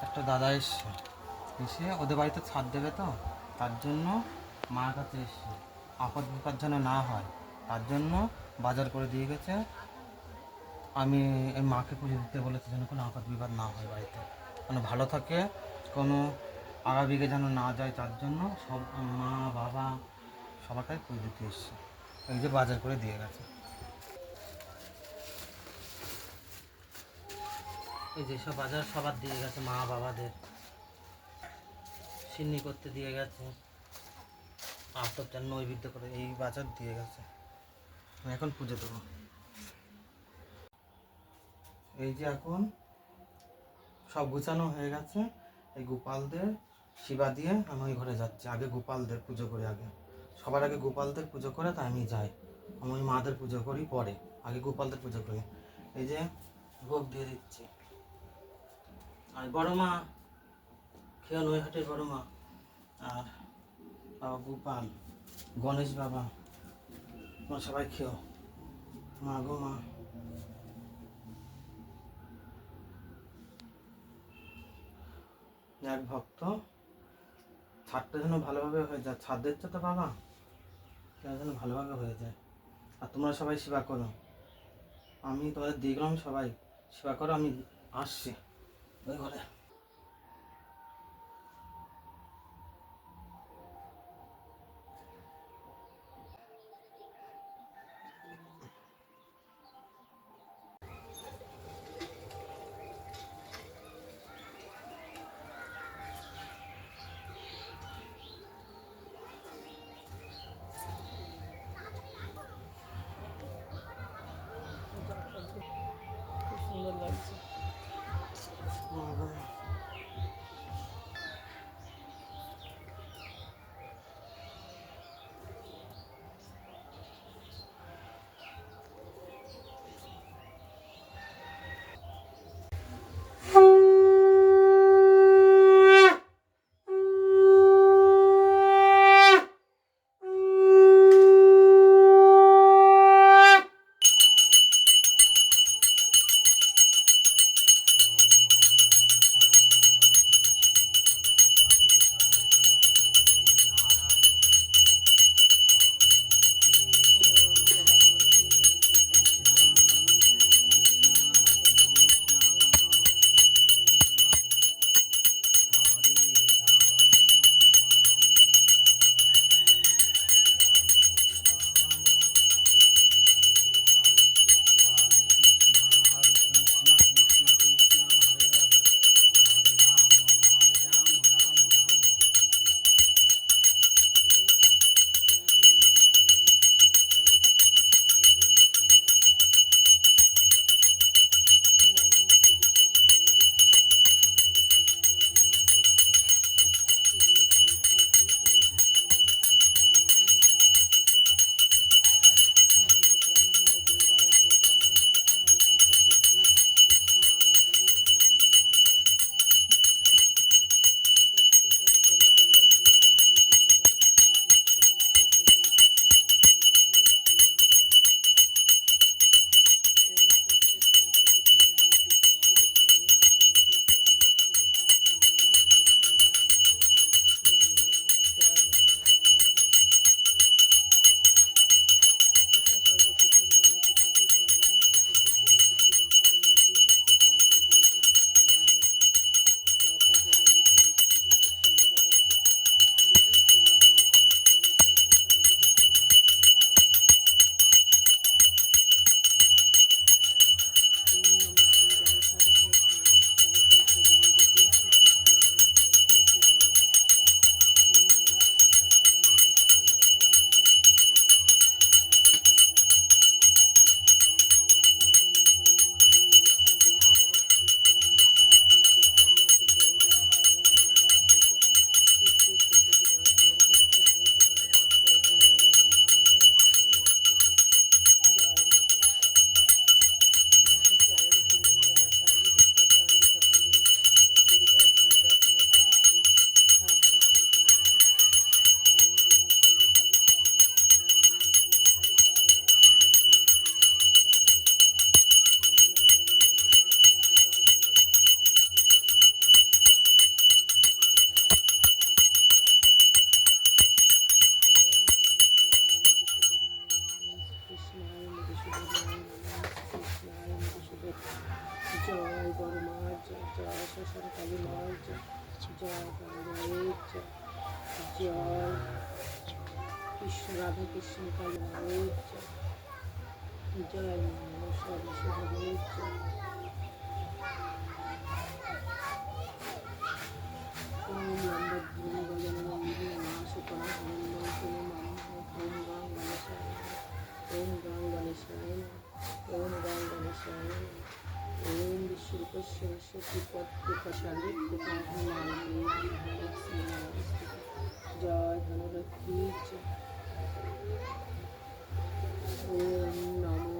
একটা দাদা এসছে, এসে ওদের বাড়িতে ছাদ দেবে তো, তার জন্য মার কাছে এসছে। আপদ বিপদ যেন না হয় তার জন্য বাজার করে দিয়ে গেছে। আমি এই মাকে পুজো দিতে বলেছি যেন কোনো আপদ বিপদ না হয় বাড়িতে, মানে ভালো থাকে, কোনো আগাবিগে যেন না যায়, তার জন্য সব মা বাবা সবাইকে পুজো দিতে এসছে। এই যে বাজার করে দিয়ে গেছে, এই যে সব বাজার সবার দিয়ে গেছে, মা বাবাদের সিন্নি করতে দিয়ে গেছে, আতপচার নৈবেদ্য করে এই বাজার দিয়ে গেছে। আমি এখন পুজো দেবো। এই যে এখন সব গুছানো হয়ে গেছে, এই গোপালদের সেবা দিয়ে আমি ওই ঘরে যাচ্ছি। আগে গোপালদের পুজো করি, আগে সবার আগে গোপালদের পুজো করে তাই আমি যাই। আমি ওই মাদের পুজো করি পরে, আগে গোপালদের পুজো করি। এই যে ভোগ দিয়ে দিচ্ছি। আর বড় মা খেয়ে নৈহাটের বড় মা, আর বাবা গোপাল, গণেশ বাবা, তোমরা সবাই খেও। মা গো মা, এক ভক্ত, ছাদটা যেন ভালোভাবে হয়ে যায়, ছাদ দিচ্ছে তো বাবা, সেটা যেন ভালোভাবে হয়ে যায়। আর তোমরা সবাই সেবা করো, আমি তোমাদের দেখলাম সবাই সেবা করো। আমি আসছি ওই ঘরে। খুব সুন্দর লাগছে। মনসার কালী মায়ের জয়, জয় গঙ্গায়ের জয়, জয় কৃষ্ণ রাধা কৃষ্ণ কালী মায়ের জয়, জয় মনসা বিশ্বভাবের জয়। ওম লম্বদ্রুম গজনন্দিনী নাশকরা হরিন্দম তুম নমঃ। ওম গাং গণেশায় নমঃ। ওম গাং গণেশায় নমঃ। ওম গাং গণেশায় নমঃ। ওম বিশ্বরূপস্য কৃপাশালী কৃপাভিমানী লক্ষ্মী নমস্তুতে। জয় ধনলক্ষ্মী জয়। ওম নমো